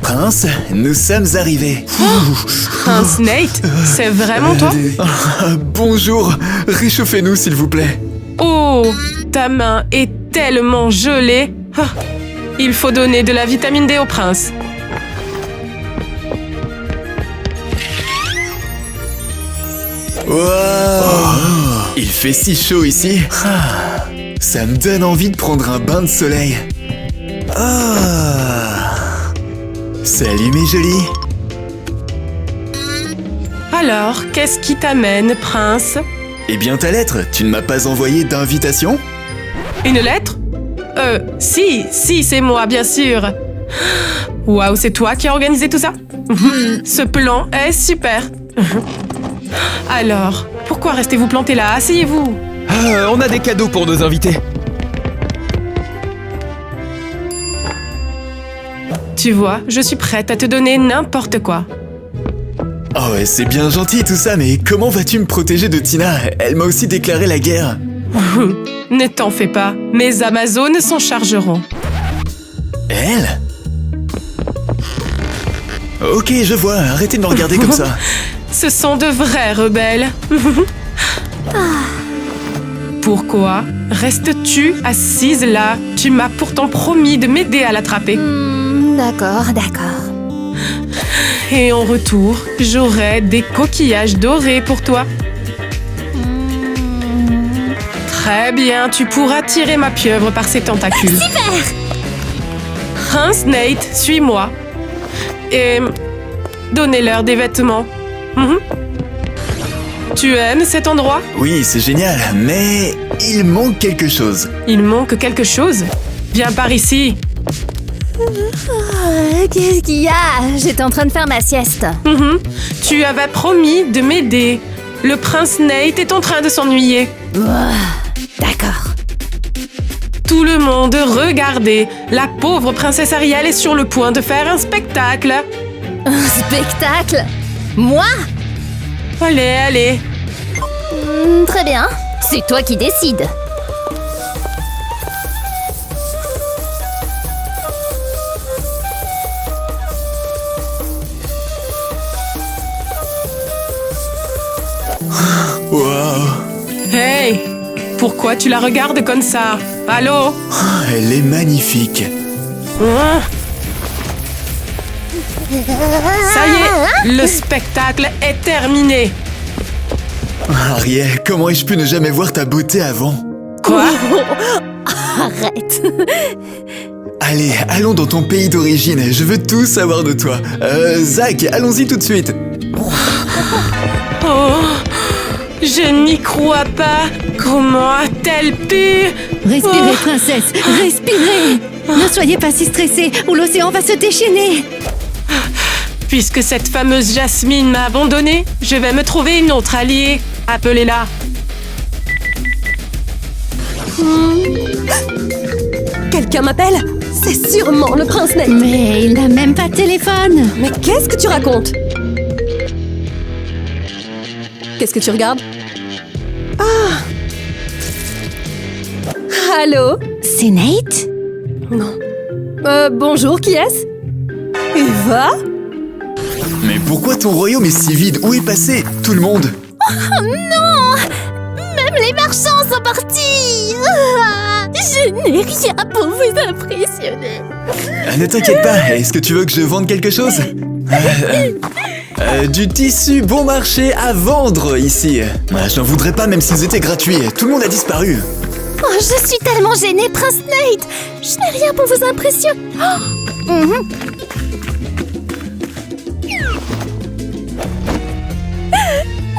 Prince, nous sommes arrivés. Prince Nate, c'est vraiment toi? Bonjour, réchauffez-nous s'il vous plaît. Oh, ta main est tellement gelée. Ah, il faut donner de la vitamine D au prince. Wow. Il fait si chaud ici. Ça me donne envie de prendre un bain de soleil. Salut mes jolis. Alors, qu'est-ce qui t'amène, prince? Eh bien ta lettre, tu ne m'as pas envoyé d'invitation? Une lettre? Si, c'est moi, bien sûr. Waouh, c'est toi qui as organisé tout ça? Ce plan est super. Alors, pourquoi restez-vous planté là? Asseyez-vous. On a des cadeaux pour nos invités. Tu vois, je suis prête à te donner n'importe quoi. Oh ouais, c'est bien gentil tout ça, mais comment vas-tu me protéger de Tina? Elle m'a aussi déclaré la guerre. Ne t'en fais pas, mes Amazones s'en chargeront. Elle? Ok, je vois, arrêtez de me regarder comme ça. Ce sont de vrais rebelles. Pourquoi restes-tu assise là? Tu m'as pourtant promis de m'aider à l'attraper. D'accord. Et en retour, j'aurai des coquillages dorés pour toi. Très bien, tu pourras tirer ma pieuvre par ses tentacules. Super! Prince Nate, suis-moi. Et donnez-leur des vêtements. Tu aimes cet endroit? Oui, c'est génial, mais il manque quelque chose. Il manque quelque chose? Viens par ici. Qu'est-ce qu'il y a? J'étais en train de faire ma sieste. Tu avais promis de m'aider. Le prince Nate est en train de s'ennuyer. D'accord. Tout le monde, regardez. La pauvre princesse Ariel est sur le point de faire un spectacle. Un spectacle? Moi? Allez. Très bien. C'est toi qui décides. Waouh. Hey, pourquoi tu la regardes comme ça? Allô? Elle est magnifique. Ça y est, le spectacle est terminé. Ariel, comment ai-je pu ne jamais voir ta beauté avant? Quoi? Arrête. Allez, allons dans ton pays d'origine, je veux tout savoir de toi. Zach, allons-y tout de suite. Oh, je n'y crois pas. Comment a-t-elle pu? Respirez, princesse, respirez. Ne soyez pas si stressée ou l'océan va se déchaîner. Puisque cette fameuse Jasmine m'a abandonnée, je vais me trouver une autre alliée. Appelez-la. Quelqu'un m'appelle? C'est sûrement le prince Nate. Mais il n'a même pas de téléphone. Mais qu'est-ce que tu racontes? Qu'est-ce que tu regardes? Ah! Allô? C'est Nate? Non. Bonjour, qui est-ce? Eva? Mais pourquoi ton royaume est si vide? Où est passé tout le monde? Oh non! Même les marchands sont partis! Je n'ai rien pour vous impressionner. Ne t'inquiète pas, est-ce que tu veux que je vende quelque chose? Du tissu bon marché à vendre ici. J'en voudrais pas même s'ils étaient gratuits. Tout le monde a disparu. Oh, je suis tellement gênée, prince Nate. Je n'ai rien pour vous impressionner.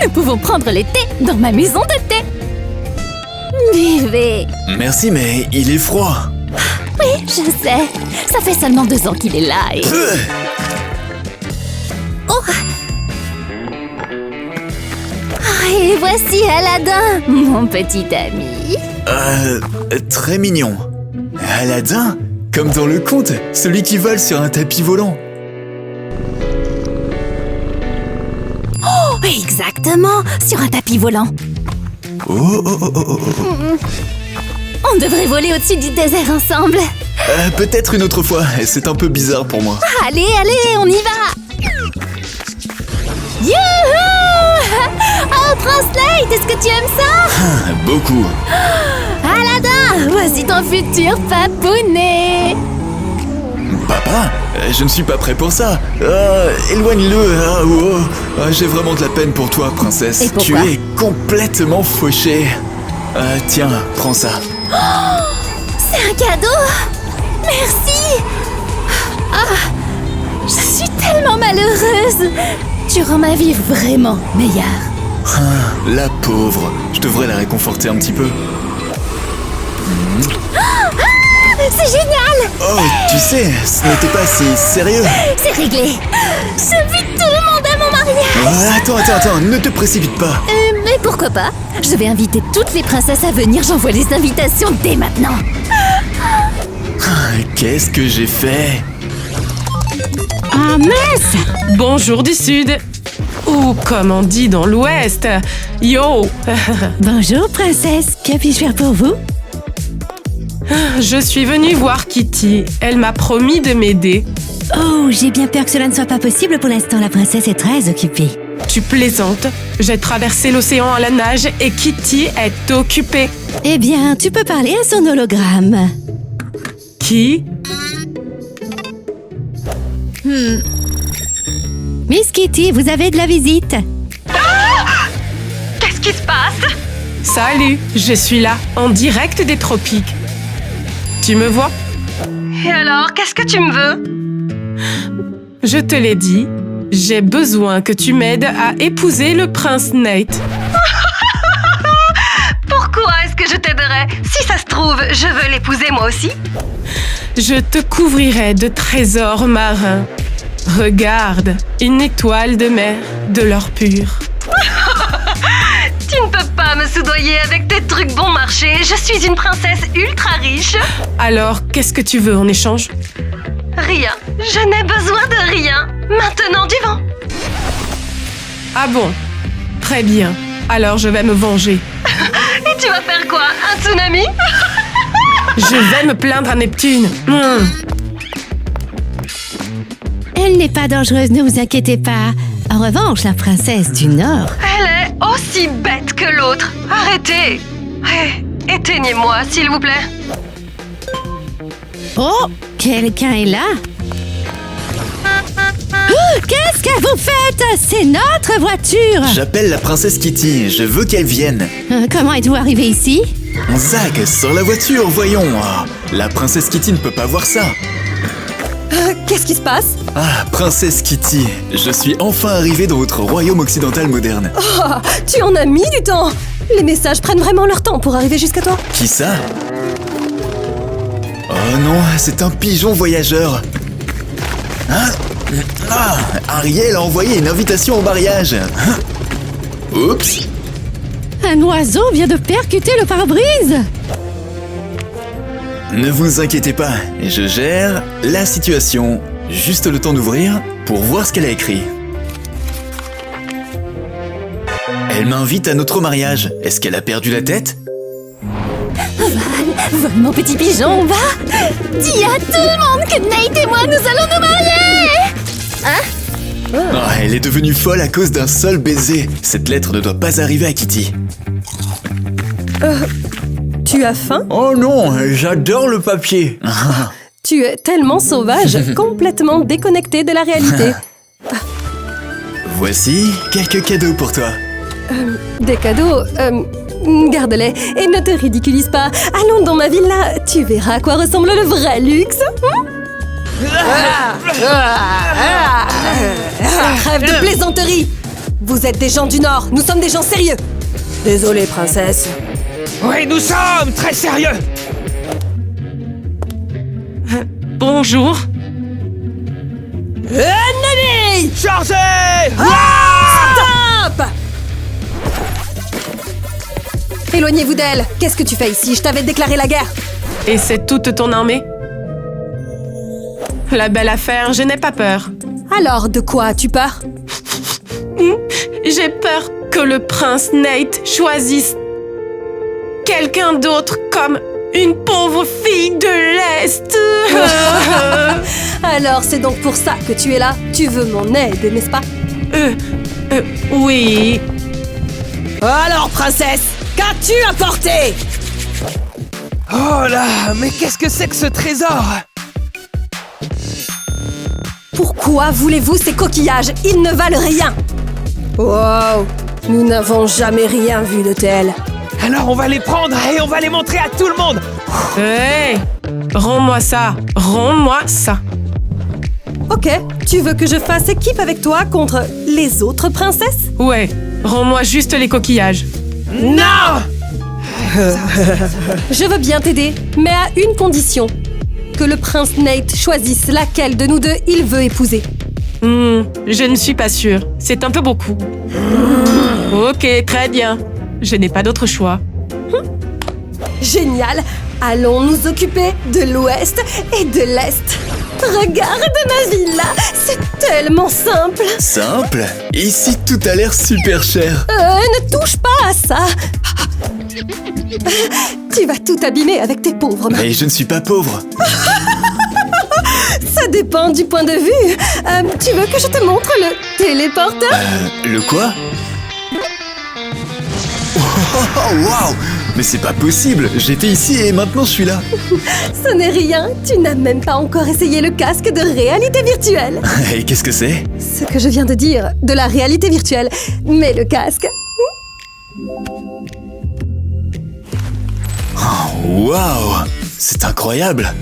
Nous pouvons prendre le thé dans ma maison de thé. Buvez. Merci, mais il est froid. Oui, je sais. Ça fait seulement 2 ans qu'il est là et... Et voici Aladdin, mon petit ami. Très mignon. Aladdin? Comme dans le conte, celui qui vole sur un tapis volant. Oh, exactement, sur un tapis volant. Oh. On devrait voler au-dessus du désert ensemble. Peut-être une autre fois, c'est un peu bizarre pour moi. Allez, on y va. Youhou! Oh, Prince Nate, est-ce que tu aimes ça? Beaucoup. Aladin, voici ton futur papounet. Papa, je ne suis pas prêt pour ça. Éloigne-le. J'ai vraiment de la peine pour toi, princesse. Et Tu pourquoi? es complètement fauchée. Tiens, prends ça. C'est un cadeau. Merci. Ah, je suis tellement malheureuse. Tu rends ma vie vraiment meilleure. La pauvre. Je devrais la réconforter un petit peu. C'est génial. Oh, tu sais, ce n'était pas si sérieux. C'est réglé. J'invite tout le monde à mon mariage. Attends, ne te précipite pas. Mais pourquoi pas? Je vais inviter toutes les princesses à venir. J'envoie les invitations dès maintenant. Qu'est-ce que j'ai fait? Ah mince! Bonjour du Sud. Ou comme on dit dans l'Ouest, yo. Bonjour, princesse. Que puis-je faire pour vous? Je suis venue voir Kitty. Elle m'a promis de m'aider. Oh, j'ai bien peur que cela ne soit pas possible pour l'instant. La princesse est très occupée. Tu plaisantes? J'ai traversé l'océan à la nage et Kitty est occupée. Eh bien, tu peux parler à son hologramme. Qui? Miss Kitty, vous avez de la visite. Qu'est-ce qui se passe? Salut, je suis là, en direct des tropiques. Tu me vois? Et alors, qu'est-ce que tu me veux? Je te l'ai dit, j'ai besoin que tu m'aides à épouser le prince Nate. Pourquoi est-ce que je t'aiderais? Si ça se trouve, je veux l'épouser moi aussi. Je te couvrirai de trésors marins. Regarde, une étoile de mer de l'or pur. Tu ne peux pas me soudoyer avec tes trucs bon marché. Je suis une princesse ultra riche. Alors, qu'est-ce que tu veux en échange? Rien. Je n'ai besoin de rien. Maintenant du vent. Ah bon? Très bien. Alors je vais me venger. Et tu vas faire quoi? Un tsunami? Je vais me plaindre à Neptune. Elle n'est pas dangereuse, ne vous inquiétez pas. En revanche, la princesse du Nord... Elle est aussi bête que l'autre. Arrêtez. Hé, éteignez-moi, s'il vous plaît. Oh, quelqu'un est là. Oh, qu'est-ce que vous faites? C'est notre voiture. J'appelle la princesse Kitty, je veux qu'elle vienne. Comment êtes-vous arrivé ici? Zach, sors la voiture, voyons. La princesse Kitty ne peut pas voir ça. Qu'est-ce qui se passe? Ah, princesse Kitty, je suis enfin arrivé dans votre royaume occidental moderne. Oh, tu en as mis du temps. Les messages prennent vraiment leur temps pour arriver jusqu'à toi. Qui ça? Oh non, c'est un pigeon voyageur. Ariel a envoyé une invitation au mariage. Oups. Un oiseau vient de percuter le pare-brise. Ne vous inquiétez pas, je gère la situation. Juste le temps d'ouvrir pour voir ce qu'elle a écrit. Elle m'invite à notre mariage. Est-ce qu'elle a perdu la tête? Vole, mon petit pigeon, va. Dis à tout le monde que Nate et moi, nous allons nous marier. Elle est devenue folle à cause d'un seul baiser. Cette lettre ne doit pas arriver à Kitty. Tu as faim? Oh non, j'adore le papier. Tu es tellement sauvage, complètement déconnecté de la réalité. Voici quelques cadeaux pour toi. Des cadeaux, garde-les et ne te ridiculise pas. Allons dans ma villa, tu verras à quoi ressemble le vrai luxe. Trêve de plaisanterie. Vous êtes des gens du Nord, nous sommes des gens sérieux. Désolée, princesse. Oui, nous sommes très sérieux. Bonjour. Ennemi! Chargez! Stop! Éloignez-vous d'elle. Qu'est-ce que tu fais ici? Je t'avais déclaré la guerre. Et c'est toute ton armée? La belle affaire, je n'ai pas peur. Alors, de quoi as-tu peur? J'ai peur que le prince Nate choisisse quelqu'un d'autre comme Une pauvre fille de l'Est. Alors, c'est donc pour ça que tu es là. Tu veux mon aide, n'est-ce pas? Oui. Alors, princesse, qu'as-tu apporté? Oh là, mais qu'est-ce que c'est que ce trésor? Pourquoi voulez-vous ces coquillages? Ils ne valent rien. Wow, nous n'avons jamais rien vu de tel. Alors on va les prendre et on va les montrer à tout le monde. Hey, rends-moi ça. Rends-moi ça. Ok, tu veux que je fasse équipe avec toi contre les autres princesses? Ouais, rends-moi juste les coquillages. Non! Je veux bien t'aider, mais à une condition. Que le prince Nate choisisse laquelle de nous deux il veut épouser. Je ne suis pas sûre. C'est un peu beaucoup. Ok, très bien. Je n'ai pas d'autre choix. Génial! Allons nous occuper de l'ouest et de l'est. Regarde ma villa, c'est tellement simple. Simple? Ici, tout a l'air super cher. Ne touche pas à ça. Tu vas tout abîmer avec tes pauvres mains. Mais je ne suis pas pauvre. Ça dépend du point de vue. Tu veux que je te montre le téléporteur? Le quoi? Oh, waouh! Mais c'est pas possible! J'étais ici et maintenant je suis là. Ce n'est rien. Tu n'as même pas encore essayé le casque de réalité virtuelle. Et qu'est-ce que c'est? Ce que je viens de dire, de la réalité virtuelle. Mais le casque... Waouh! C'est incroyable!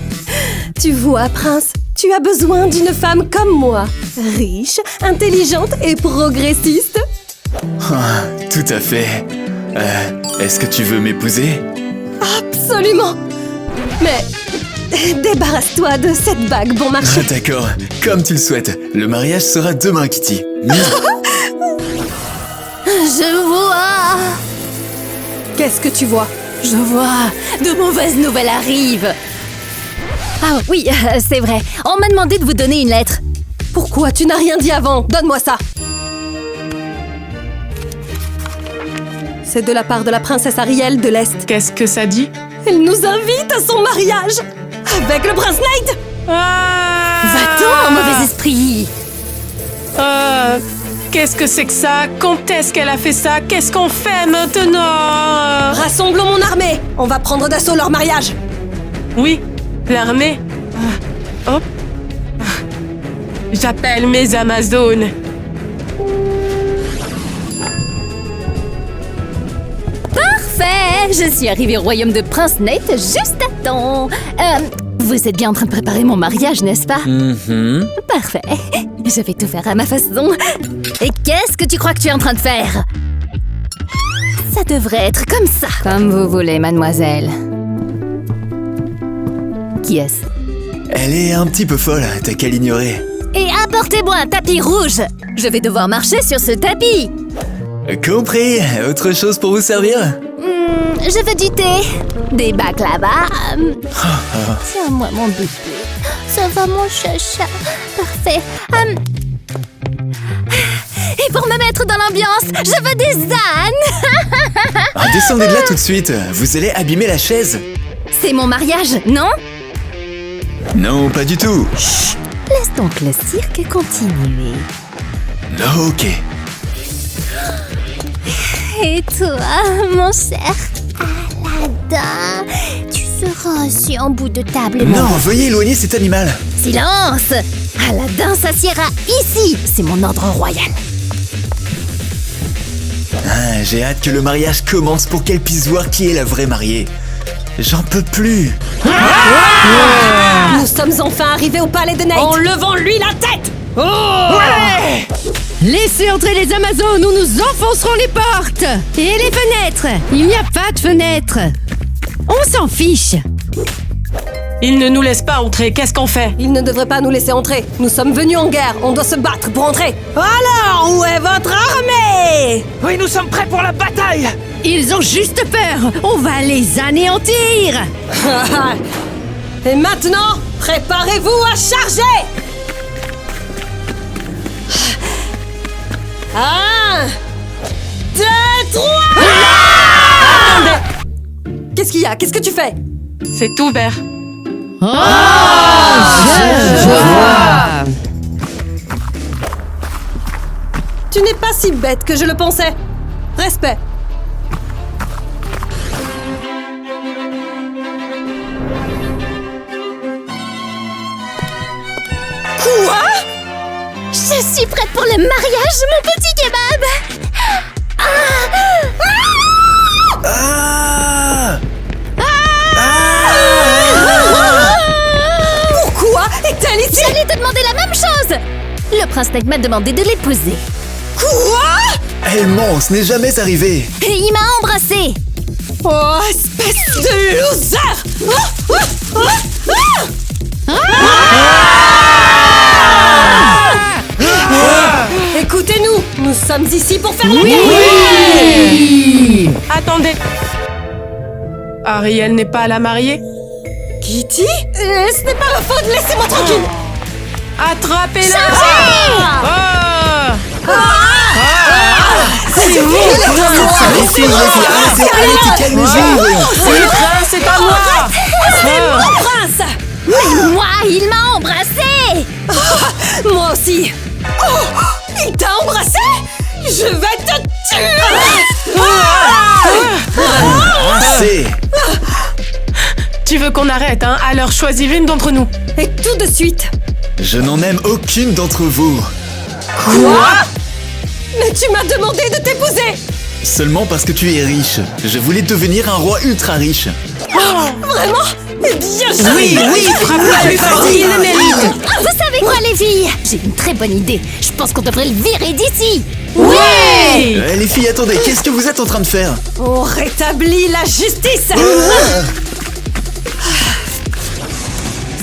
Tu vois, prince, tu as besoin d'une femme comme moi. Riche, intelligente et progressiste. Ah, tout à fait. Est-ce que tu veux m'épouser? Absolument. Mais débarrasse-toi de cette bague bon marché. D'accord, comme tu le souhaites. Le mariage sera demain, Kitty. Je vois. Qu'est-ce que tu vois? Je vois. De mauvaises nouvelles arrivent. Ah oui, c'est vrai. On m'a demandé de vous donner une lettre. Pourquoi tu n'as rien dit avant? Donne-moi ça. C'est de la part de la princesse Ariel de l'Est. Qu'est-ce que ça dit? Elle nous invite à son mariage avec le prince Nate. Va-t'en, mauvais esprit. Qu'est-ce que c'est que ça? Quand est-ce qu'elle a fait ça? Qu'est-ce qu'on fait maintenant? Rassemblons mon armée. On va prendre d'assaut leur mariage. Oui, l'armée. Hop. J'appelle mes Amazones. Parfait. Je suis arrivée au royaume de Prince Nate juste à temps. Vous êtes bien en train de préparer mon mariage, n'est-ce pas? Parfait. Je vais tout faire à ma façon. Et qu'est-ce que tu crois que tu es en train de faire? Ça devrait être comme ça. Comme vous voulez, mademoiselle. Qui est-ce? Elle est un petit peu folle, t'as qu'à l'ignorer. Et apportez-moi un tapis rouge. Je vais devoir marcher sur ce tapis. Compris. Autre chose pour vous servir? Je veux du thé. Des baklava. Tiens-moi mon bébé. Ça va, mon chacha. Parfait. Et pour me mettre dans l'ambiance, je veux des ânes. Descendez de là tout de suite. Vous allez abîmer la chaise. C'est mon mariage, non? Non, pas du tout. Laisse donc le cirque continuer. Ok. Et toi, mon cher Aladdin, tu seras assis en bout de table. Non, veuillez éloigner cet animal. Silence! Aladdin s'assiera ici. C'est mon ordre royal. J'ai hâte que le mariage commence pour qu'elle puisse voir qui est la vraie mariée. J'en peux plus. Nous sommes enfin arrivés au palais de Nate. Enlevons-lui la tête. Ouais! Laissez entrer les Amazones ou nous enfoncerons les portes. Et les fenêtres. Il n'y a pas de fenêtres. On s'en fiche. Il ne nous laisse pas entrer. Qu'est-ce qu'on fait? Il ne devrait pas nous laisser entrer. Nous sommes venus en guerre. On doit se battre pour entrer. Alors, où est votre armée? Oui, nous sommes prêts pour la bataille! Ils ont juste peur. On va les anéantir. Et maintenant, préparez-vous à charger. 1, 2, 3. Qu'est-ce qu'il y a? Qu'est-ce que tu fais? C'est ouvert. Je vois. Tu n'es pas si bête que je le pensais. Respect. Quoi? Je suis prête pour le mariage, mon petit kebab. Pourquoi est-elle ici? J'allais te demander la même chose. Le prince Nate m'a demandé de l'épouser. Quoi? Elle ment, ce n'est jamais arrivé. Et il m'a embrassée. Oh, espèce de loser! Écoutez-nous, nous sommes ici pour faire la guerre. Attendez. Ariel n'est pas la mariée? Kitty? Ce n'est pas ma faute, laissez-moi tranquille. Attrapez-la! Oh! C'est vous, Les filles, allez, calmez-vous. Le prince est à moi! prince! Mais moi, il m'a embrassée. Moi aussi. Oh, il t'a embrassé? Je vais te tuer! Assez. Tu veux qu'on arrête, hein? Alors choisis une d'entre nous. Et tout de suite. Je n'en aime aucune d'entre vous. Quoi? Mais tu m'as demandé de t'épouser! Seulement parce que tu es riche. Je voulais devenir un roi ultra riche. Vraiment? Eh bien, je... Oui, frappe-la plus fort, il le mérite. Vous savez quoi, les filles? J'ai une très bonne idée. Je pense qu'on devrait le virer d'ici. Oui! Les filles, attendez, qu'est-ce que vous êtes en train de faire? On rétablit la justice!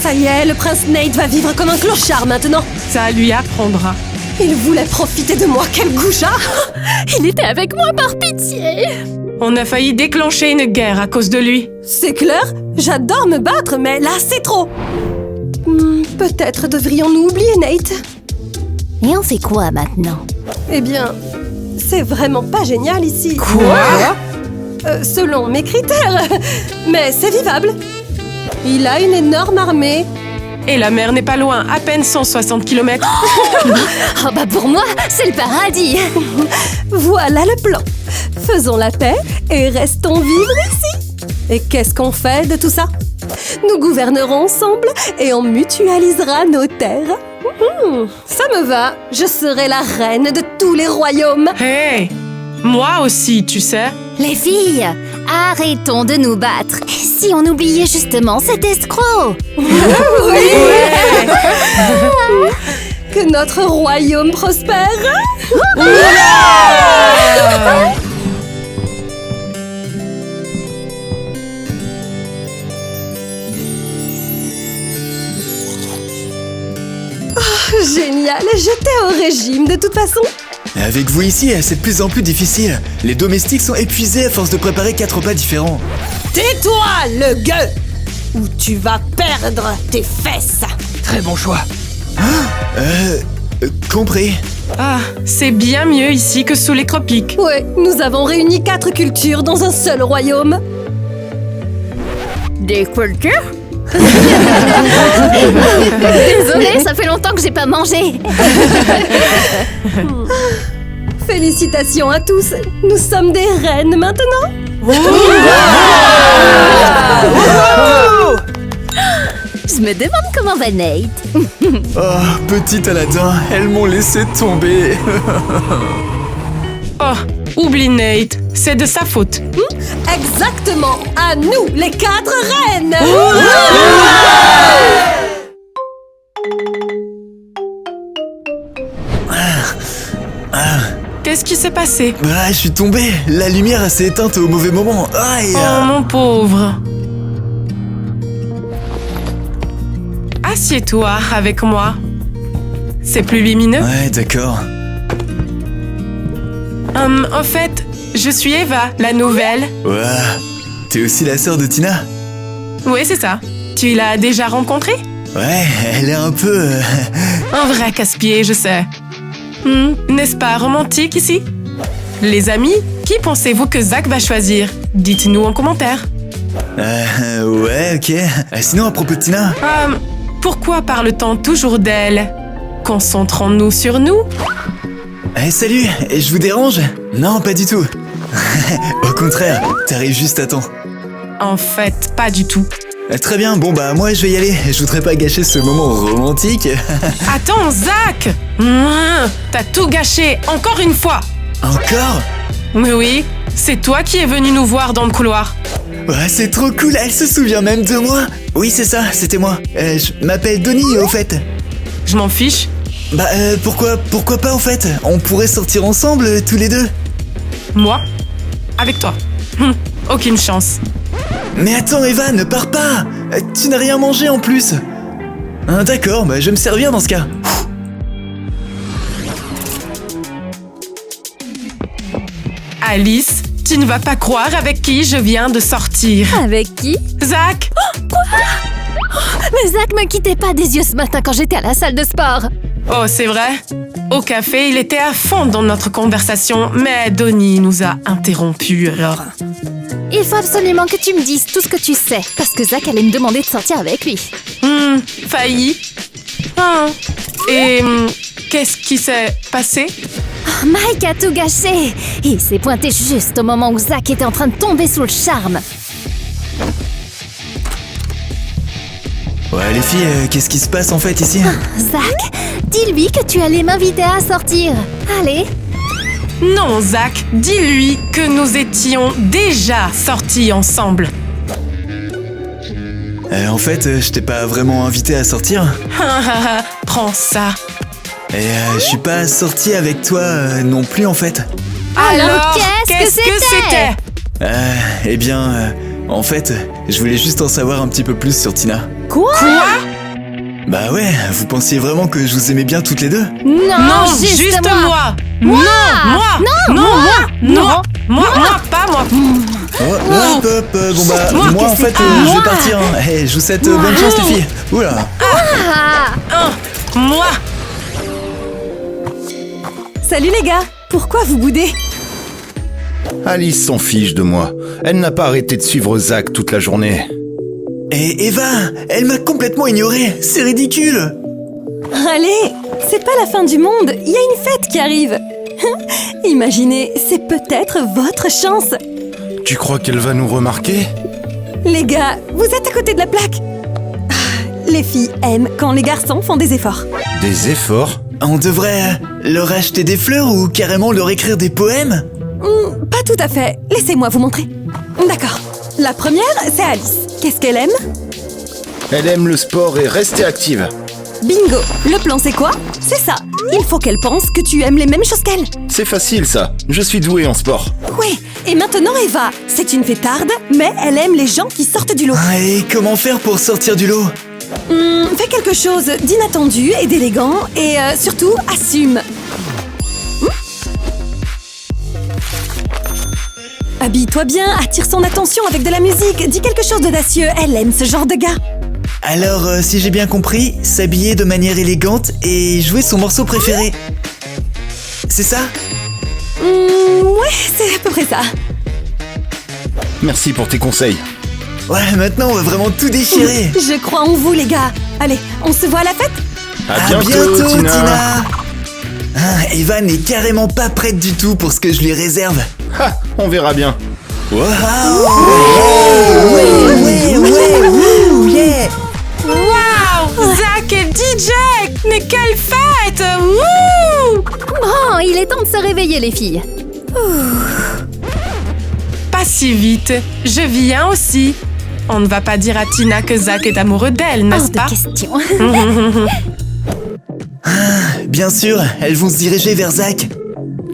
Ça y est, le prince Nate va vivre comme un clochard maintenant. Ça lui apprendra. Il voulait profiter de moi, quel goujat! Il était avec moi par pitié. On a failli déclencher une guerre à cause de lui. C'est clair, j'adore me battre, mais là c'est trop. Peut-être devrions-nous oublier Nate. Et on fait quoi maintenant? Eh bien, c'est vraiment pas génial ici. Quoi? Selon mes critères. Mais c'est vivable. Il a une énorme armée. Et la mer n'est pas loin, à peine 160 km. Oh bah pour moi, c'est le paradis. Voilà le plan. Faisons la paix et restons vivre ici. Et qu'est-ce qu'on fait de tout ça? Nous gouvernerons ensemble et on mutualisera nos terres. Ça me va. Je serai la reine de tous les royaumes. Hey! Moi aussi, tu sais. Les filles, arrêtons de nous battre. Si on oubliait justement cet escroc. Oui. Que notre royaume prospère. Génial, j'étais au régime de toute façon. Avec vous ici, c'est de plus en plus difficile. Les domestiques sont épuisés à force de préparer 4 repas différents. Tais-toi, le gueux, ou tu vas perdre tes fesses. Très bon choix. Compris. Ah, c'est bien mieux ici que sous les tropiques. Ouais, nous avons réuni 4 cultures dans un seul royaume. Des cultures? Désolée, ça fait longtemps que j'ai pas mangé. Félicitations à tous, nous sommes des reines maintenant. Je me demande comment va Nate. Oh, petit Aladdin, elles m'ont laissé tomber. Oh, oublie Nate, c'est de sa faute. Exactement, à nous les 4 reines. Qu'est-ce qui s'est passé? Je suis tombé. La lumière s'est éteinte au mauvais moment. Aïe. Oh, mon pauvre. Assieds-toi avec moi. C'est plus lumineux. Ouais, d'accord. En fait, je suis Eva, la nouvelle. Ouais. T'es aussi la sœur de Tina? Oui, c'est ça. Tu l'as déjà rencontrée? Ouais, elle est un peu... Un vrai casse-pied, je sais. N'est-ce pas romantique ici? Les amis, qui pensez-vous que Zach va choisir? Dites-nous en commentaire. Ouais, ok. Sinon, à propos de Tina... Pourquoi parle-t-on toujours d'elle? Concentrons-nous sur nous. Salut, je vous dérange? Non, pas du tout. Au contraire, t'arrives juste à temps. En fait, pas du tout. Très bien, bon bah moi je vais y aller. Je voudrais pas gâcher ce moment romantique. Attends, Zach! T'as tout gâché, encore une fois! Encore? Mais oui, c'est toi qui es venu nous voir dans le couloir. Ouais, c'est trop cool, elle se souvient même de moi. Oui, c'est ça, c'était moi. Je m'appelle Donnie, au fait. Je m'en fiche. Bah, pourquoi pas, au fait? On pourrait sortir ensemble, tous les deux. Moi? Avec toi? Aucune chance. Mais attends, Eva, ne pars pas. Tu n'as rien mangé en plus. D'accord, bah je vais me servir dans ce cas. Alice, tu ne vas pas croire avec qui je viens de sortir. Avec qui? Zach! Mais Zach me quittait pas des yeux ce matin quand j'étais à la salle de sport. Oh, c'est vrai? Au café, il était à fond dans notre conversation, mais Donnie nous a interrompus alors. Il faut absolument que tu me dises tout ce que tu sais, parce que Zach allait me demander de sortir avec lui. Failli. Et qu'est-ce qui s'est passé? Mike a tout gâché. Il s'est pointé juste au moment où Zach était en train de tomber sous le charme. Ouais, les filles, qu'est-ce qui se passe en fait ici? Zach, dis-lui que tu allais m'inviter à sortir. Allez. Non, Zach, dis-lui que nous étions déjà sortis ensemble. En fait, je t'ai pas vraiment invité à sortir. Prends ça. Et je suis pas sorti avec toi non plus en fait. Alors, qu'est-ce que c'était? Eh bien, en fait, je voulais juste en savoir un petit peu plus sur Tina. Quoi? Bah ouais, vous pensiez vraiment que je vous aimais bien toutes les deux? Non, juste moi. Moi. Non, pas moi. Hop, bon bah, moi en fait, je vais partir. Je vous souhaite bonne chance les filles. Oula. Moi. Salut les gars, pourquoi vous boudez? Alice s'en fiche de moi. Elle n'a pas arrêté de suivre Zach toute la journée. Et Eva, elle m'a complètement ignoré. C'est ridicule. Allez, c'est pas la fin du monde, il y a une fête qui arrive. Imaginez, c'est peut-être votre chance. Tu crois qu'elle va nous remarquer? Les gars, vous êtes à côté de la plaque. Les filles aiment quand les garçons font des efforts. Des efforts? On devrait leur acheter des fleurs ou carrément leur écrire des poèmes? Pas tout à fait, laissez-moi vous montrer. D'accord, la première, c'est Alice. Qu'est-ce qu'elle aime? Elle aime le sport et rester active. Bingo, le plan c'est quoi? C'est ça, il faut qu'elle pense que tu aimes les mêmes choses qu'elle. C'est facile ça, je suis doué en sport. Oui, et maintenant Eva, c'est une fêtarde, mais elle aime les gens qui sortent du lot. Et comment faire pour sortir du lot? Fais quelque chose d'inattendu et d'élégant, et surtout, assume. Habille-toi bien, attire son attention avec de la musique, dis quelque chose d'audacieux, elle aime ce genre de gars. Alors, si j'ai bien compris, s'habiller de manière élégante et jouer son morceau préféré. C'est ça? Ouais, c'est à peu près ça. Merci pour tes conseils. Ouais, maintenant on va vraiment tout déchirer. Je crois en vous les gars. Allez, on se voit à la fête? À bientôt, Tina. Eva n'est carrément pas prête du tout pour ce que je lui réserve. On verra bien. Wow. Yeah. Wow, Zach est DJ. Mais quelle fête. Wouh. Bon, il est temps de se réveiller les filles. Pas si vite, je viens aussi. On ne va pas dire à Tina que Zach est amoureux d'elle, n'est-ce pas? Hors de question. Bien sûr, elles vont se diriger vers Zach.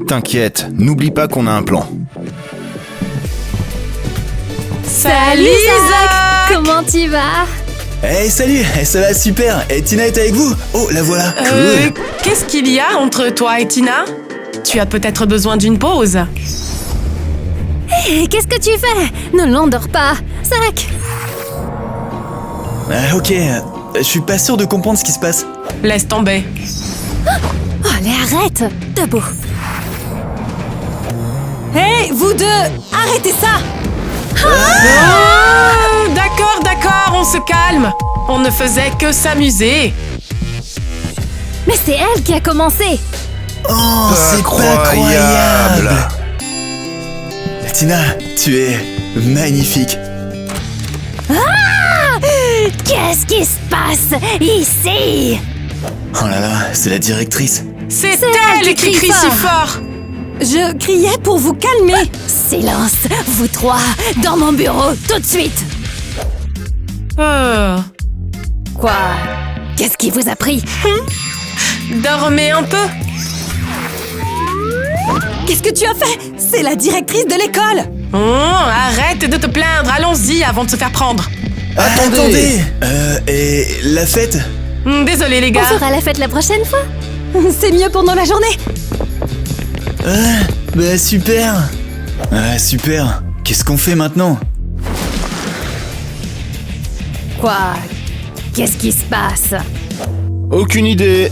T'inquiète, n'oublie pas qu'on a un plan. Salut Zach. Comment tu vas? Salut, ça va super. Et Tina est avec vous? Oh, la voilà. Cool. Qu'est-ce qu'il y a entre toi et Tina? Tu as peut-être besoin d'une pause. Hé, qu'est-ce que tu fais? Ne l'endors pas. Zach. Ok, je suis pas sûr de comprendre ce qui se passe. Laisse tomber. Oh, allez, arrête. Debout. Hey, vous deux, arrêtez ça! Oh calme. On ne faisait que s'amuser. Mais c'est elle qui a commencé. Oh, c'est pas incroyable. Tina, tu es magnifique. Qu'est-ce qui se passe ici? Oh là là, c'est la directrice. C'est elle elle qui crie si fort. Je criais pour vous calmer. Silence, vous trois, dans mon bureau, tout de suite. Quoi? Qu'est-ce qui vous a pris? Dormez un peu. Qu'est-ce que tu as fait? C'est la directrice de l'école. Arrête de te plaindre. Allons-y avant de se faire prendre. Attendez. Et la fête? Désolé les On gars. fera la fête la prochaine fois. C'est mieux pendant la journée. Bah super. Ah super. Qu'est-ce qu'on fait maintenant? Quoi? Qu'est-ce qui se passe? Aucune idée.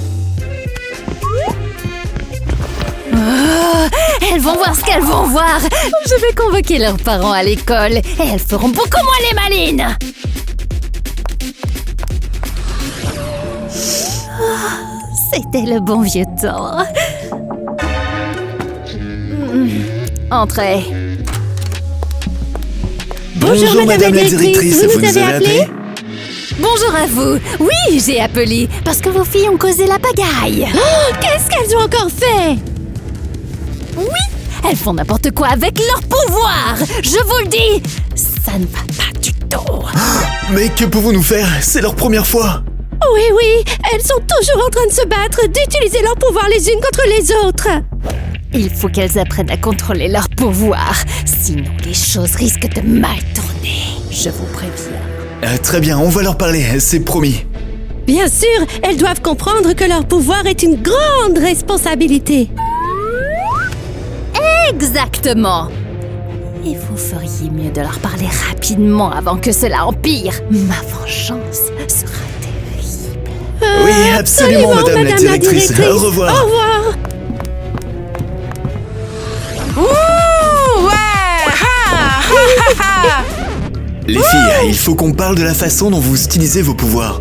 Elles vont voir ce qu'elles vont voir. Je vais convoquer leurs parents à l'école et elles feront beaucoup moins les malines. C'était le bon vieux temps. Entrez. Bonjour madame la directrice, vous nous avez appelé? Bonjour à vous. Oui, j'ai appelé parce que vos filles ont causé la pagaille. Qu'est-ce qu'elles ont encore fait? Elles font n'importe quoi avec leur pouvoir. Je vous le dis, ça ne va pas du tout. Mais que pouvons-nous faire? C'est leur première fois. Oui, elles sont toujours en train de se battre, d'utiliser leur pouvoir les unes contre les autres. Il faut qu'elles apprennent à contrôler leur pouvoir, sinon les choses risquent de mal tourner. Je vous préviens. Très bien, on va leur parler, c'est promis. Bien sûr, elles doivent comprendre que leur pouvoir est une grande responsabilité. Exactement. Et vous feriez mieux de leur parler rapidement avant que cela empire. Ma vengeance sera terrible. Oui, absolument, madame la directrice. Au revoir. Au revoir. Ouh, ouais. Ha, ha, ha, ha. Les filles, il faut qu'on parle de la façon dont vous utilisez vos pouvoirs.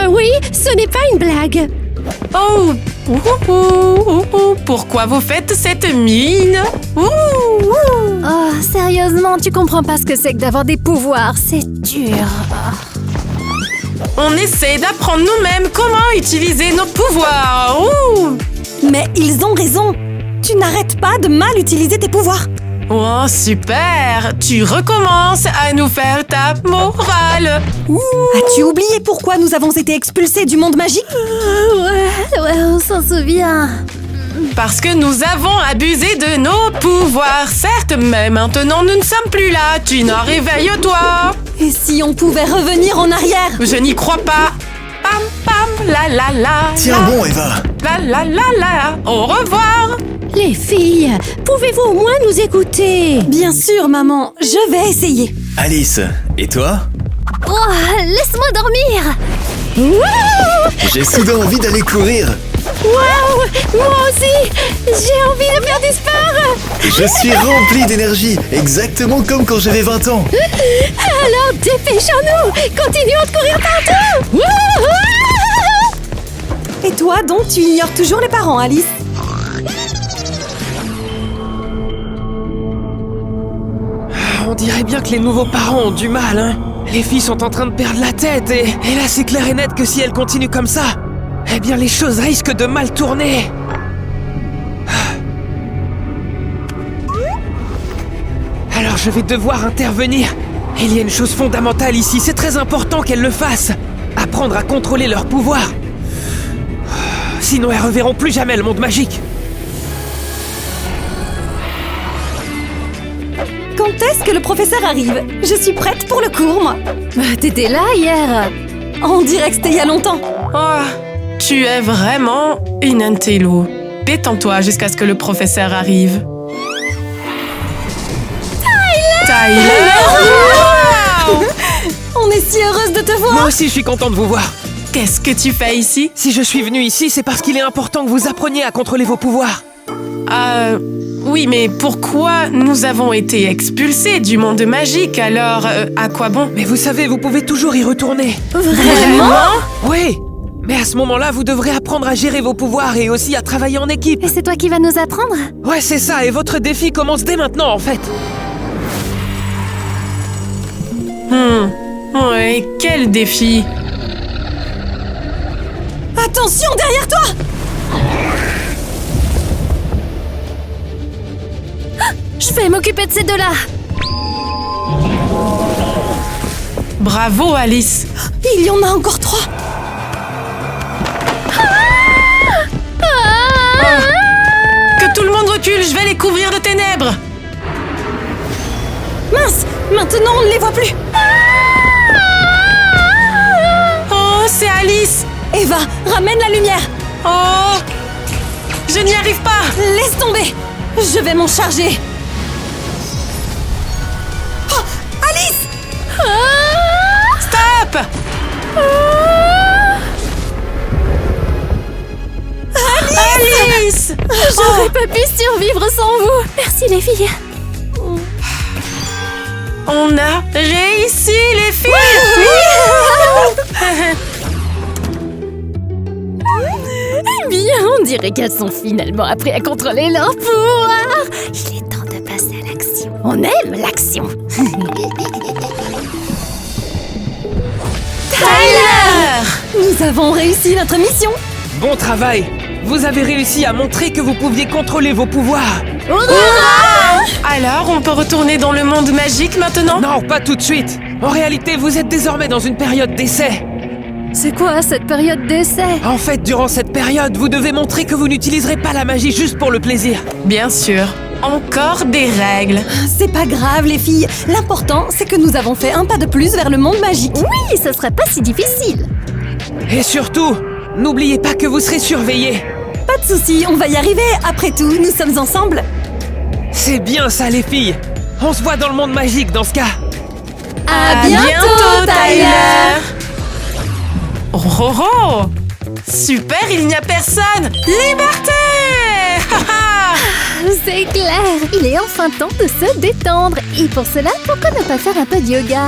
Oui, ce n'est pas une blague. Oh, pourquoi vous faites cette mine? Oh, sérieusement, tu comprends pas ce que c'est que d'avoir des pouvoirs, c'est dur. On essaie d'apprendre nous-mêmes comment utiliser nos pouvoirs. Mais ils ont raison. Tu n'arrêtes pas de mal utiliser tes pouvoirs. Oh, super. Tu recommences à nous faire ta morale. As-tu oublié pourquoi nous avons été expulsés du monde magique? Ouais, on s'en souvient. Parce que nous avons abusé de nos pouvoirs. Certes, mais maintenant nous ne sommes plus là. Tina, réveille-toi. Et si on pouvait revenir en arrière? Je n'y crois pas. Pam, pam, la la la. Tiens la, bon, Eva. La la la la. Au revoir. Les filles, pouvez-vous au moins nous écouter? Bien sûr, maman. Je vais essayer. Alice, et toi? Oh, laisse-moi dormir. J'ai soudain envie d'aller courir. Waouh, moi aussi, j'ai envie de faire du sport. Je suis rempli d'énergie, exactement comme quand j'avais 20 ans. Alors dépêchons-nous, continuons de courir partout. Wouhou! Et toi, donc, tu ignores toujours les parents, Alice? On dirait bien que les nouveaux parents ont du mal, hein. Les filles sont en train de perdre la tête et là c'est clair et net que si elles continuent comme ça, eh bien les choses risquent de mal tourner. Alors je vais devoir intervenir. Il y a une chose fondamentale ici, c'est très important qu'elles le fassent. Apprendre à contrôler leur pouvoir. Sinon elles reverront plus jamais le monde magique. Quand est-ce que le professeur arrive? Je suis prête pour le cours, moi. T'étais là hier. On dirait que c'était il y a longtemps. Oh, tu es vraiment une intello. Détends-toi jusqu'à ce que le professeur arrive. Tyler! Wow! On est si heureuse de te voir. Moi aussi je suis content de vous voir. Qu'est-ce que tu fais ici? Si je suis venu ici, c'est parce qu'il est important que vous appreniez à contrôler vos pouvoirs. Oui, mais pourquoi nous avons été expulsés du monde magique alors à quoi bon? Mais vous savez, vous pouvez toujours y retourner. Vraiment? Oui, mais à ce moment-là, vous devrez apprendre à gérer vos pouvoirs et aussi à travailler en équipe. Et c'est toi qui vas nous apprendre? Ouais, c'est ça, et votre défi commence dès maintenant, en fait. Ouais, quel défi! Attention derrière toi! Je vais m'occuper de ces deux-là. Bravo, Alice! Il y en a encore 3! Que tout le monde recule, je vais les couvrir de ténèbres! Mince! Maintenant on ne les voit plus! Oh, c'est Alice! Eva, ramène la lumière! Oh! Je n'y arrive pas! Laisse tomber! Je vais m'en charger! Oh, Alice! Stop! Alice! J'aurais pas pu survivre sans vous. Merci les filles. On a réussi, les filles! Bien, on dirait qu'elles sont finalement appris à contrôler leur pouvoir. Il est temps de passer à l'action. On aime l'action. Tyler! Nous avons réussi notre mission! Bon travail. Vous avez réussi à montrer que vous pouviez contrôler vos pouvoirs. Alors, on peut retourner dans le monde magique maintenant? Non, pas tout de suite. En réalité, vous êtes désormais dans une période d'essai. C'est quoi cette période d'essai? En fait, durant cette période, vous devez montrer que vous n'utiliserez pas la magie juste pour le plaisir. Bien sûr. Encore des règles. C'est pas grave les filles, l'important c'est que nous avons fait un pas de plus vers le monde magique. Oui, ce serait pas si difficile. Et surtout, n'oubliez pas que vous serez surveillés. Pas de soucis, on va y arriver, après tout, nous sommes ensemble. C'est bien ça, les filles. On se voit dans le monde magique dans ce cas. À bientôt, Tyler. Oh, oh, oh. Super, il n'y a personne. Liberté! C'est clair, il est enfin temps de se détendre. Et pour cela, pourquoi ne pas faire un peu de yoga?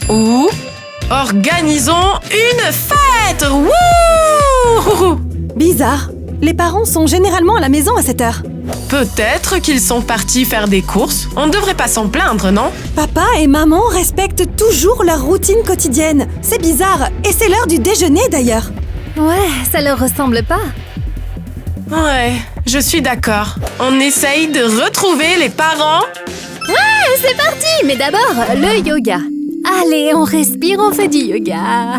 Ou organisons une fête. Wouh! Bizarre, les parents sont généralement à la maison à cette heure. Peut-être qu'ils sont partis faire des courses. On ne devrait pas s'en plaindre, non? Papa et maman respectent toujours leur routine quotidienne. C'est bizarre, et c'est l'heure du déjeuner d'ailleurs. Ouais, ça leur ressemble pas. Ouais, je suis d'accord. On essaye de retrouver les parents. Ouais, c'est parti. Mais d'abord, le yoga. Allez, on respire, on fait du yoga.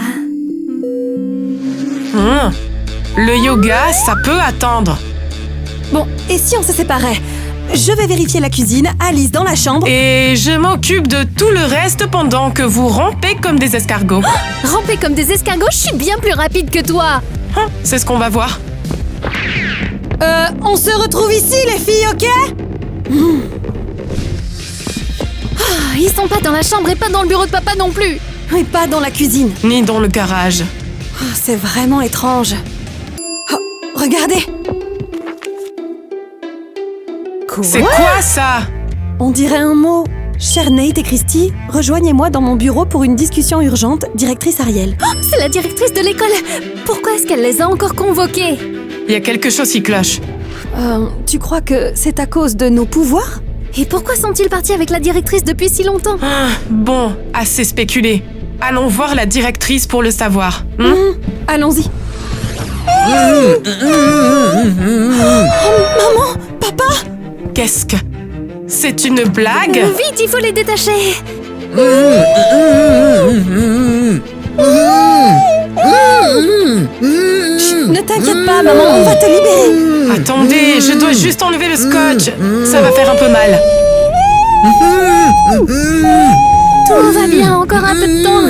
Le yoga, ça peut attendre. Bon, et si on se séparait? Je vais vérifier la cuisine, Alice dans la chambre. Et je m'occupe de tout le reste pendant que vous rampez comme des escargots. Ramper comme des escargots, je suis bien plus rapide que toi. C'est ce qu'on va voir. On se retrouve ici les filles, ok? Ils sont pas dans la chambre et pas dans le bureau de papa non plus. Et pas dans la cuisine. Ni dans le garage. Oh, c'est vraiment étrange. Oh, regardez. C'est quoi ça? On dirait un mot. Chère Nate et Christy, rejoignez-moi dans mon bureau pour une discussion urgente, directrice Ariel. Oh, c'est la directrice de l'école. Pourquoi est-ce qu'elle les a encore convoqués? Il y a quelque chose qui cloche. Tu crois que c'est à cause de nos pouvoirs? Et pourquoi sont-ils partis avec la directrice depuis si longtemps? Bon, assez spéculé. Allons voir la directrice pour le savoir. Allons-y. Maman, papa. Qu'est-ce que... C'est une blague? Vite, il faut les détacher. Chut, ne t'inquiète pas, maman, on va te libérer. Attendez, je dois juste enlever le scotch. Ça va faire un peu mal. Tout va bien, encore un peu de temps.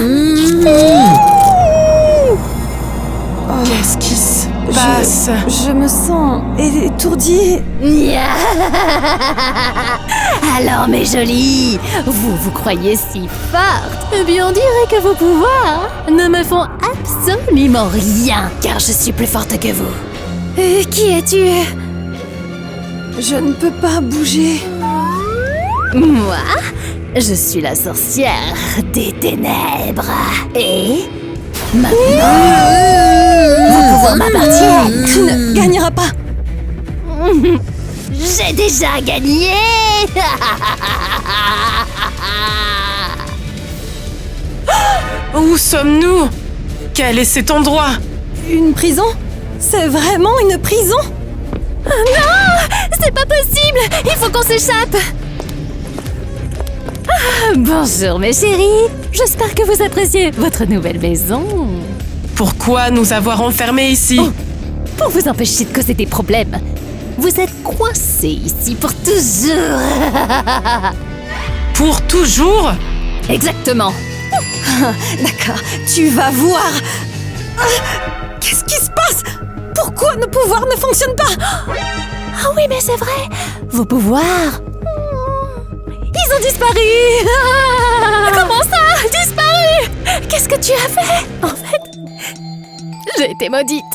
Qu'est-ce qui se passe? Je me sens étourdie. Alors mes jolies, vous croyez si forte? Eh bien on dirait que vos pouvoirs ne me font absolument rien, car je suis plus forte que vous. Qui es-tu? Je ne peux pas bouger. Moi, je suis la sorcière des ténèbres. Et maintenant, vos pouvoirs m'appartiennent. Tu ne gagneras pas. J'ai déjà gagné. Où sommes-nous? Quel est cet endroit? Une prison? C'est vraiment une prison? C'est pas possible. Il faut qu'on s'échappe. Bonjour mes chéris. J'espère que vous appréciez votre nouvelle maison. Pourquoi nous avoir enfermés ici? Pour vous empêcher de causer des problèmes. Vous êtes coincés ici pour toujours. Pour toujours? Exactement. D'accord, tu vas voir. Qu'est-ce qui se passe? Pourquoi nos pouvoirs ne fonctionnent pas? Ah oui, mais c'est vrai. Vos pouvoirs... ils ont disparu. Comment ça? Disparu? Qu'est-ce que tu as fait? En fait, j'ai été maudite.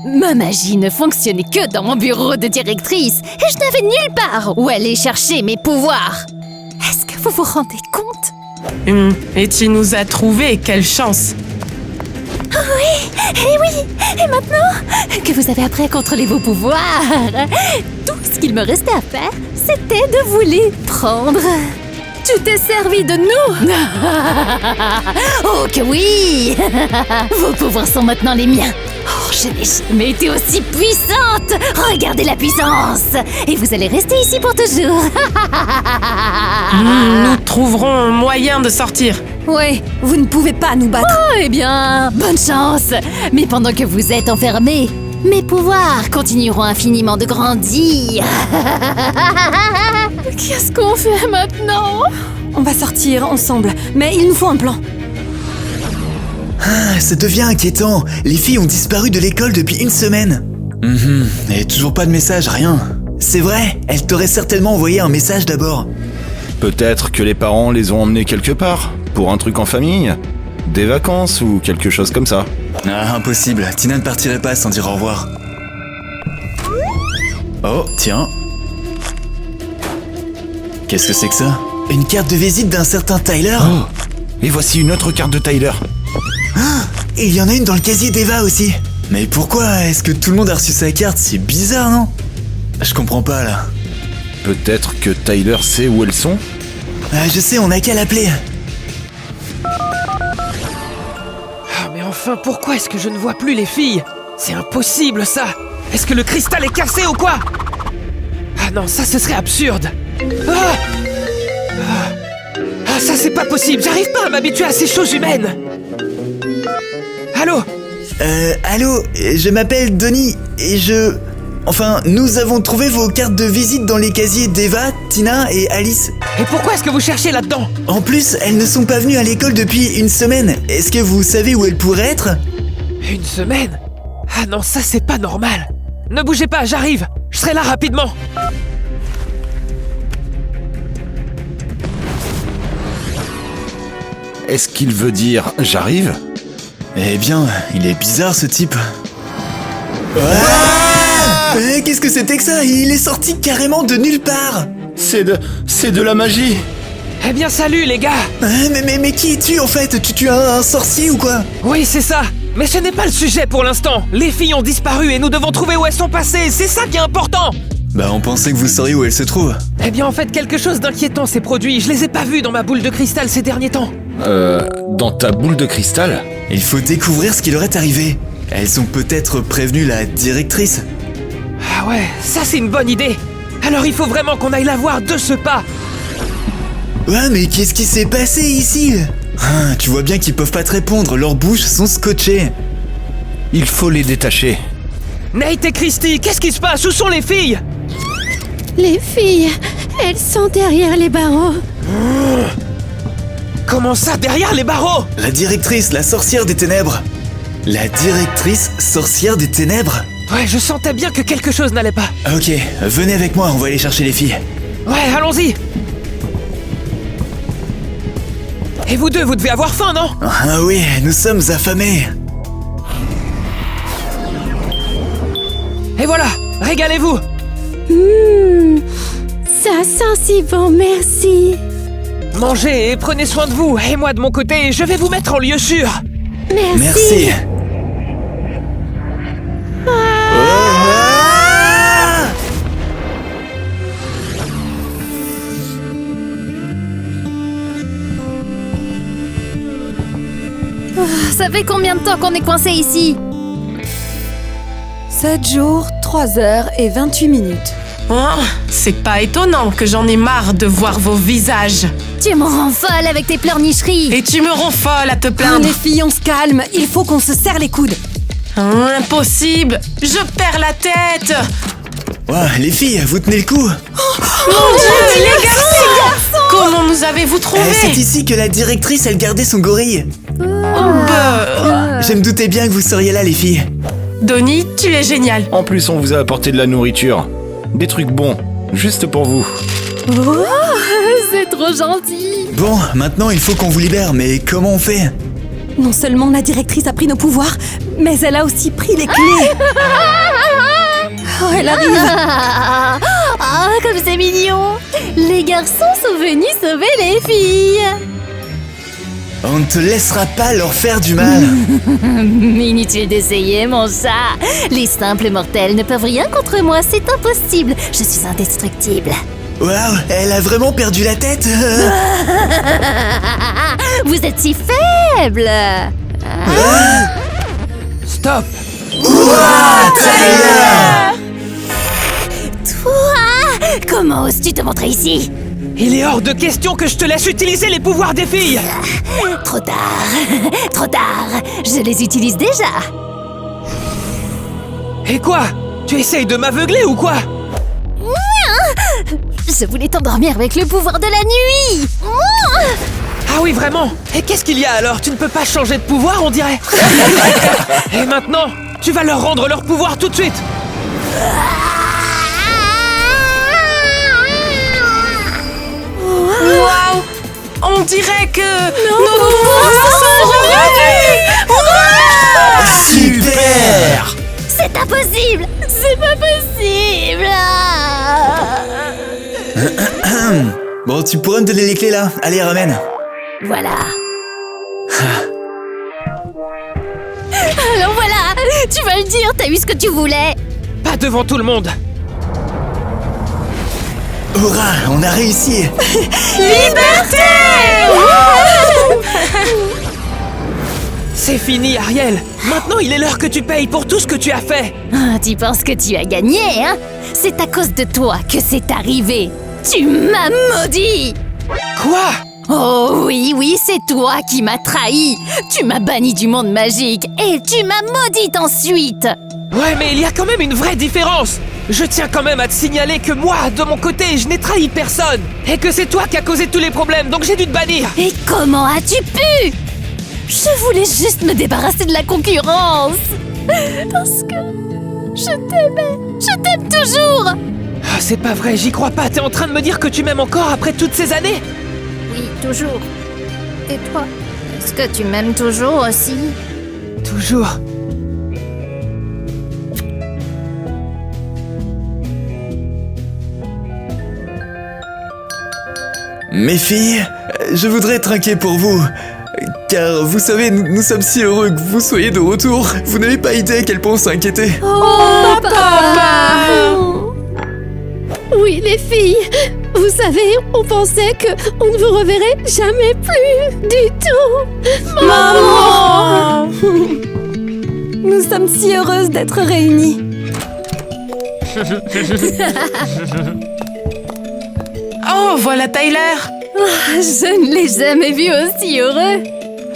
Ma magie ne fonctionnait que dans mon bureau de directrice et je n'avais nulle part où aller chercher mes pouvoirs. Est-ce que vous vous rendez compte? Et tu nous as trouvés, quelle chance! Et maintenant que vous avez appris à contrôler vos pouvoirs, tout ce qu'il me restait à faire, c'était de vous les prendre. Tu t'es servi de nous? Oh que oui. Vos pouvoirs sont maintenant les miens. Oh, je n'ai jamais été aussi puissante. Regardez la puissance. Et vous allez rester ici pour toujours. Nous trouverons un moyen de sortir. Ouais, vous ne pouvez pas nous battre. Oh, eh bien, bonne chance. Mais pendant que vous êtes enfermés, mes pouvoirs continueront infiniment de grandir. Qu'est-ce qu'on fait maintenant? On va sortir ensemble, mais il nous faut un plan. Ah, ça devient inquiétant. Les filles ont disparu de l'école depuis une semaine. Et toujours pas de message, rien. C'est vrai, elles t'auraient certainement envoyé un message d'abord. Peut-être que les parents les ont emmenés quelque part, pour un truc en famille, des vacances ou quelque chose comme ça. Ah, impossible. Tina ne partirait pas sans dire au revoir. Oh, tiens. Qu'est-ce que c'est que ça? Une carte de visite d'un certain Tyler? Oh, et voici une autre carte de Tyler. Et il y en a une dans le casier d'Eva aussi. Mais pourquoi est-ce que tout le monde a reçu sa carte? C'est bizarre, non? Je comprends pas, là. Peut-être que Tyler sait où elles sont? Ah, je sais, on a qu'à l'appeler. Ah, mais enfin, pourquoi est-ce que je ne vois plus les filles? C'est impossible, ça! Est-ce que le cristal est cassé ou quoi? Ah non, ça, ce serait absurde! Ah, ça, c'est pas possible! J'arrive pas à m'habituer à ces choses humaines! Allô? Allô, je m'appelle Donnie et je... Enfin, nous avons trouvé vos cartes de visite dans les casiers d'Eva, Tina et Alice. Et pourquoi est-ce que vous cherchez là-dedans? En plus, elles ne sont pas venues à l'école depuis une semaine. Est-ce que vous savez où elles pourraient être? Une semaine? Ah non, ça, c'est pas normal! Ne bougez pas, j'arrive! Je serai là rapidement! Est-ce qu'il veut dire « j'arrive » ? Eh bien, il est bizarre ce type. Qu'est-ce que c'était que ça? Il est sorti carrément de nulle part. C'est de la magie. Eh bien, salut, les gars! Mais qui es-tu en fait? Tu es un sorcier ou quoi? Oui, c'est ça! Mais ce n'est pas le sujet pour l'instant! Les filles ont disparu et nous devons trouver où elles sont passées! C'est ça qui est important! Bah, on pensait que vous sauriez où elles se trouvent. Eh bien, en fait, quelque chose d'inquiétant s'est produit. Je les ai pas vues dans ma boule de cristal ces derniers temps. Dans ta boule de cristal? Il faut découvrir ce qui leur est arrivé. Elles ont peut-être prévenu la directrice. Ah ouais, ça c'est une bonne idée! Alors il faut vraiment qu'on aille la voir de ce pas! Ouais, mais qu'est-ce qui s'est passé ici? Tu vois bien qu'ils peuvent pas te répondre, leurs bouches sont scotchées. Il faut les détacher. Nate et Christy, qu'est-ce qui se passe? Où sont les filles? Les filles, elles sont derrière les barreaux. Comment ça, derrière les barreaux? La directrice, la sorcière des ténèbres. La directrice sorcière des ténèbres? Ouais, je sentais bien que quelque chose n'allait pas. Ok, venez avec moi, on va aller chercher les filles. Ouais, allons-y! Et vous deux, vous devez avoir faim, non? Ah oui, nous sommes affamés. Et voilà, régalez-vous! Ça sent si bon, merci. Mangez et prenez soin de vous. Et moi, de mon côté, je vais vous mettre en lieu sûr. Merci. Ça fait combien de temps qu'on est coincé ici? 7 jours, 3 heures et 28 minutes. Oh, c'est pas étonnant que j'en ai marre de voir vos visages. Tu me rends folle avec tes pleurnicheries. Et tu me rends folle à te Ah, plaindre. les filles, on se calme. Il faut qu'on se serre les coudes. Impossible, je perds la tête. Ouais, les filles, vous tenez le coup. Mon Dieu, les garçons, comment nous avez-vous trouvés? C'est ici que la directrice, elle gardait son gorille. Je me doutais bien que vous seriez là, les filles. Donnie, tu es génial. En plus, on vous a apporté de la nourriture. Des trucs bons, juste pour vous. C'est trop gentil. Bon, maintenant, il faut qu'on vous libère, mais comment on fait? Non seulement la directrice a pris nos pouvoirs, mais elle a aussi pris les clés. Oh, elle arrive. Ah, comme c'est mignon. Les garçons sont venus sauver les filles. On ne te laissera pas leur faire du mal. Inutile d'essayer, mon chat. Les simples mortels ne peuvent rien contre moi, c'est impossible. Je suis indestructible. Waouh, elle a vraiment perdu la tête. Vous êtes si faible. Stop. Toi, comment oses-tu te montrer ici? Il est hors de question que je te laisse utiliser les pouvoirs des filles. Trop tard, trop tard. Je les utilise déjà. Et quoi? Tu essayes de m'aveugler ou quoi? Je voulais t'endormir avec le pouvoir de la nuit. Ah oui, vraiment? Et qu'est-ce qu'il y a alors? Tu ne peux pas changer de pouvoir, on dirait. Et maintenant, tu vas leur rendre leur pouvoir tout de suite. Waouh, on dirait que nos pouvoirs sont revenus. Super. C'est impossible. C'est pas possible. Bon, tu pourrais me donner les clés là. Allez, ramène. Voilà. Alors voilà, tu vas le dire, t'as eu ce que tu voulais. Pas devant tout le monde. Aura, on a réussi. C'est fini, Ariel. Maintenant, il est l'heure que tu payes pour tout ce que tu as fait. Ah, tu penses que tu as gagné, hein? C'est à cause de toi que c'est arrivé. Tu m'as maudit. Quoi? Oh oui, oui, c'est toi qui m'as trahi. Tu m'as banni du monde magique et tu m'as maudite ensuite. Ouais, mais il y a quand même une vraie différence. Je tiens quand même à te signaler que moi, de mon côté, je n'ai trahi personne. Et que c'est toi qui as causé tous les problèmes, donc j'ai dû te bannir. Et comment as-tu pu? Je voulais juste me débarrasser de la concurrence. Parce que je t'aimais. Je t'aime toujours. Ah, c'est pas vrai, j'y crois pas. T'es en train de me dire que tu m'aimes encore après toutes ces années? Oui, toujours. Et toi? Est-ce que tu m'aimes toujours aussi? Toujours. Mes filles, je voudrais être inquiet pour vous. Car vous savez, nous sommes si heureux que vous soyez de retour. Vous n'avez pas idée à quel point on s'inquiétait. Oh, papa! Oui, les filles, vous savez, on pensait qu'on ne vous reverrait jamais plus du tout. Maman! Nous sommes si heureuses d'être réunies. Oh, voilà Tyler. Je ne l'ai jamais vu aussi heureux.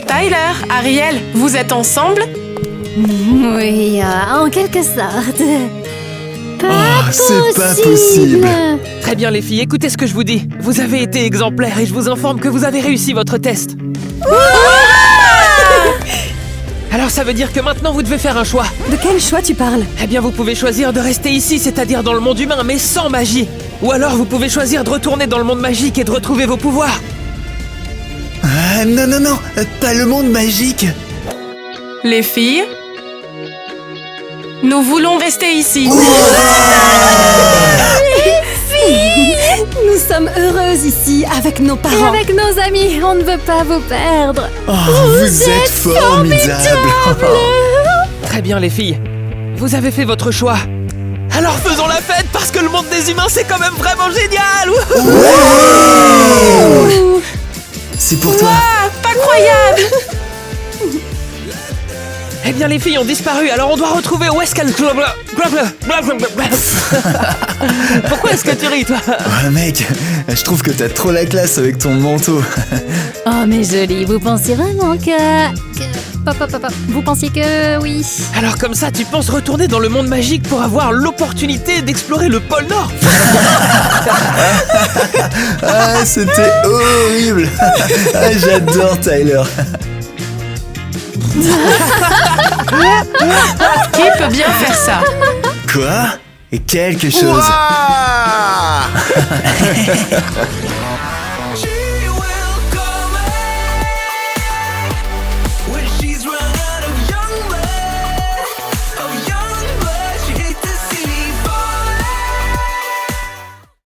Tyler, Ariel, vous êtes ensemble? Oui, en quelque sorte. Oh, c'est pas possible. Très bien, les filles, écoutez ce que je vous dis. Vous avez été exemplaires et je vous informe que vous avez réussi votre test. Alors ça veut dire que maintenant vous devez faire un choix. De quel choix tu parles? Eh bien vous pouvez choisir de rester ici, c'est-à-dire dans le monde humain, mais sans magie. Ou alors vous pouvez choisir de retourner dans le monde magique et de retrouver vos pouvoirs. Ah, non, non, non, pas le monde magique. Les filles? Nous voulons rester ici. Nous sommes heureuses ici avec nos Et parents. avec nos amis, on ne veut pas vous perdre. Oh, vous êtes formidables. Très bien les filles, vous avez fait votre choix. Alors faisons la fête parce que le monde des humains c'est quand même vraiment génial. Wouhou. C'est pour toi. Ah, pas croyable. Eh bien les filles ont disparu, alors on doit retrouver où est-ce qu'elles... Pourquoi est-ce que tu ris toi? Ouais, mec, je trouve que t'as trop la classe avec ton manteau. Oh, mais joli, vous pensiez vraiment que... Vous pensiez que... oui. Alors comme ça tu penses retourner dans le monde magique pour avoir l'opportunité d'explorer le pôle Nord? Ah, c'était horrible. Ah, j'adore Tyler. Qui peut bien faire ça? Quoi? Et quelque chose. Ouah